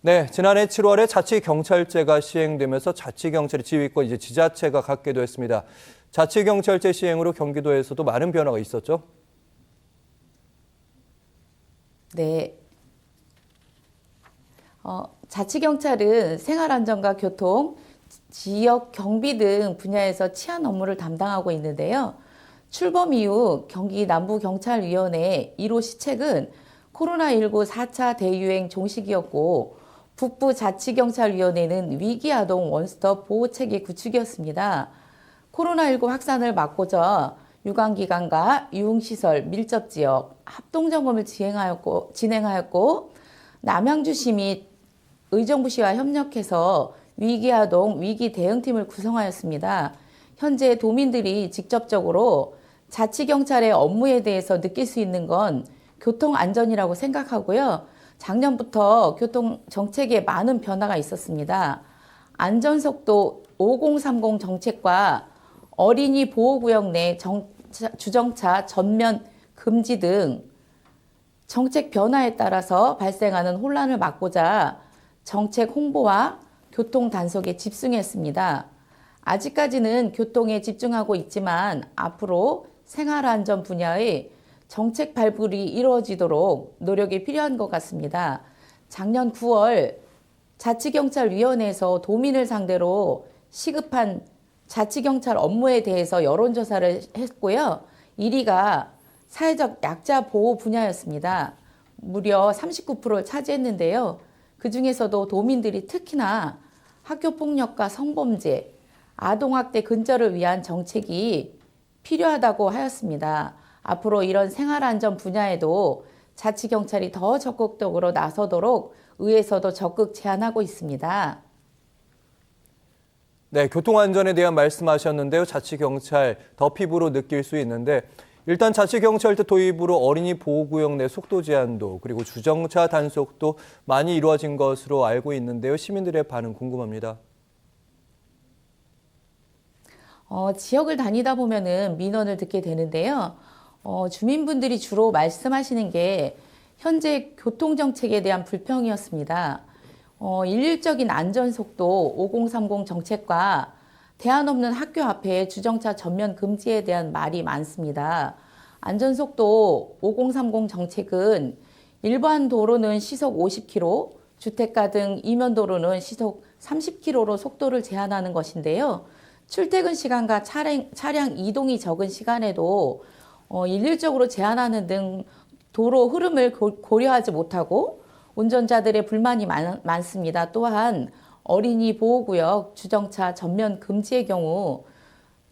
네, 지난해 7월에 자치경찰제가 시행되면서 자치경찰의 지휘권 이제 지자체가 갖게 됐습니다. 자치경찰제 시행으로 경기도에서도 많은 변화가 있었죠? 네. 자치경찰은 생활안전과 교통, 지역 경비 등 분야에서 치안 업무를 담당하고 있는데요. 출범 이후 경기 남부경찰위원회 1호 시책은 코로나19 4차 대유행 종식이었고 북부 자치경찰위원회는 위기아동 원스톱 보호체계 구축이었습니다. 코로나19 확산을 막고자 유관기관과 유흥시설, 밀접지역 합동점검을 진행하였고 남양주시 및 의정부시와 협력해서 위기아동 위기대응팀을 구성하였습니다. 현재 도민들이 직접적으로 자치경찰의 업무에 대해서 느낄 수 있는 건 교통안전이라고 생각하고요. 작년부터 교통정책에 많은 변화가 있었습니다. 안전속도 5030 정책과 어린이 보호구역 내 주정차 전면 금지 등 정책 변화에 따라서 발생하는 혼란을 막고자 정책 홍보와 교통 단속에 집중했습니다. 아직까지는 교통에 집중하고 있지만 앞으로 생활안전 분야의 정책 발굴이 이루어지도록 노력이 필요한 것 같습니다. 작년 9월 자치경찰위원회에서 도민을 상대로 시급한 자치경찰 업무에 대해서 여론조사를 했고요. 1위가 사회적 약자 보호 분야였습니다. 무려 39%를 차지했는데요. 그 중에서도 도민들이 특히나 학교폭력과 성범죄, 아동학대 근절을 위한 정책이 필요하다고 하였습니다. 앞으로 이런 생활안전 분야에도 자치경찰이 더 적극적으로 나서도록 의회에서도 적극 제안하고 있습니다. 네, 교통안전에 대한 말씀하셨는데요. 자치경찰 더 피부로 느낄 수 있는데 일단 자치경찰제 도입으로 어린이 보호구역 내 속도 제한도 그리고 주정차 단속도 많이 이루어진 것으로 알고 있는데요. 시민들의 반응 궁금합니다. 지역을 다니다 보면은 민원을 듣게 되는데요. 주민분들이 주로 말씀하시는 게 현재 교통정책에 대한 불평이었습니다. 일률적인 안전속도 5030 정책과 대안 없는 학교 앞에 주정차 전면 금지에 대한 말이 많습니다. 안전속도 5030 정책은 일반 도로는 시속 50km, 주택가 등 이면도로는 시속 30km로 속도를 제한하는 것인데요. 출퇴근 시간과 차량 이동이 적은 시간에도 일률적으로 제한하는 등 도로 흐름을 고려하지 못하고 운전자들의 불만이 많습니다. 또한 어린이 보호구역 주정차 전면 금지의 경우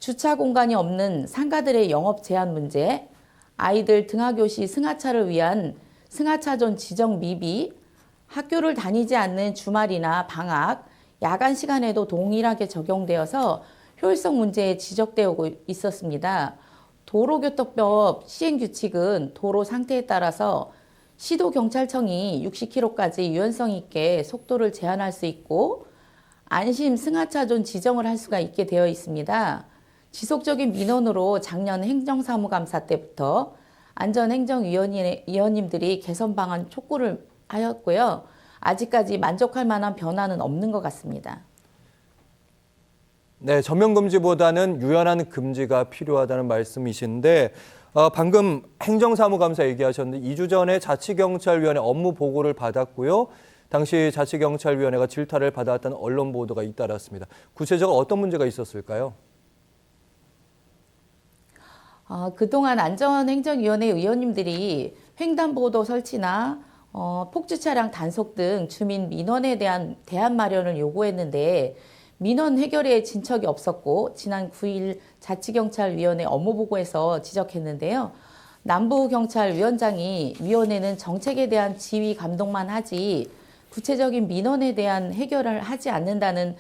주차 공간이 없는 상가들의 영업 제한 문제, 아이들 등하교 시 승하차를 위한 승하차존 지정 미비, 학교를 다니지 않는 주말이나 방학, 야간 시간에도 동일하게 적용되어서 효율성 문제에 지적되고 있었습니다. 도로교통법 시행규칙은 도로 상태에 따라서 시도경찰청이 60km까지 유연성 있게 속도를 제한할 수 있고 안심 승하차존 지정을 할 수가 있게 되어 있습니다. 지속적인 민원으로 작년 행정사무감사 때부터 안전행정위원님들이 개선 방안 촉구를 하였고요. 아직까지 만족할 만한 변화는 없는 것 같습니다. 네, 전면금지보다는 유연한 금지가 필요하다는 말씀이신데 방금 행정사무감사 얘기하셨는데 2주 전에 자치경찰위원회 업무 보고를 받았고요. 당시 자치경찰위원회가 질타를 받았다는 언론 보도가 잇따랐습니다. 구체적으로 어떤 문제가 있었을까요? 그동안 안전행정위원회 의원님들이 횡단보도 설치나 폭주 차량 단속 등 주민 민원에 대한 대안 마련을 요구했는데 민원 해결에 진척이 없었고 지난 9일 자치경찰위원회 업무보고에서 지적했는데요. 남부경찰위원장이 위원회는 정책에 대한 지휘 감독만 하지 구체적인 민원에 대한 해결을 하지 않는다는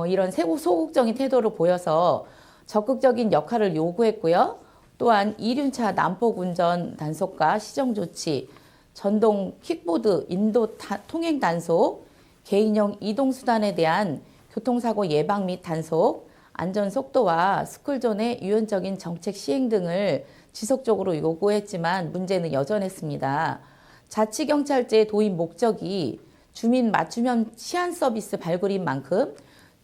이런 소극적인 태도를 보여서 적극적인 역할을 요구했고요. 또한 이륜차 난폭 운전 단속과 시정조치, 전동 킥보드 인도 통행 단속, 개인용 이동수단에 대한 교통사고 예방 및 단속, 안전속도와 스쿨존의 유연적인 정책 시행 등을 지속적으로 요구했지만 문제는 여전했습니다. 자치경찰제 도입 목적이 주민 맞춤형 치안 서비스 발굴인 만큼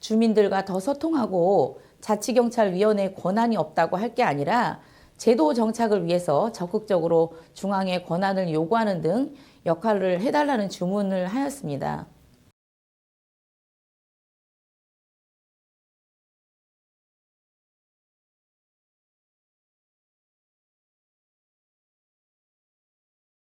주민들과 더 소통하고 자치경찰위원회의 권한이 없다고 할 게 아니라 제도 정착을 위해서 적극적으로 중앙의 권한을 요구하는 등 역할을 해달라는 주문을 하였습니다.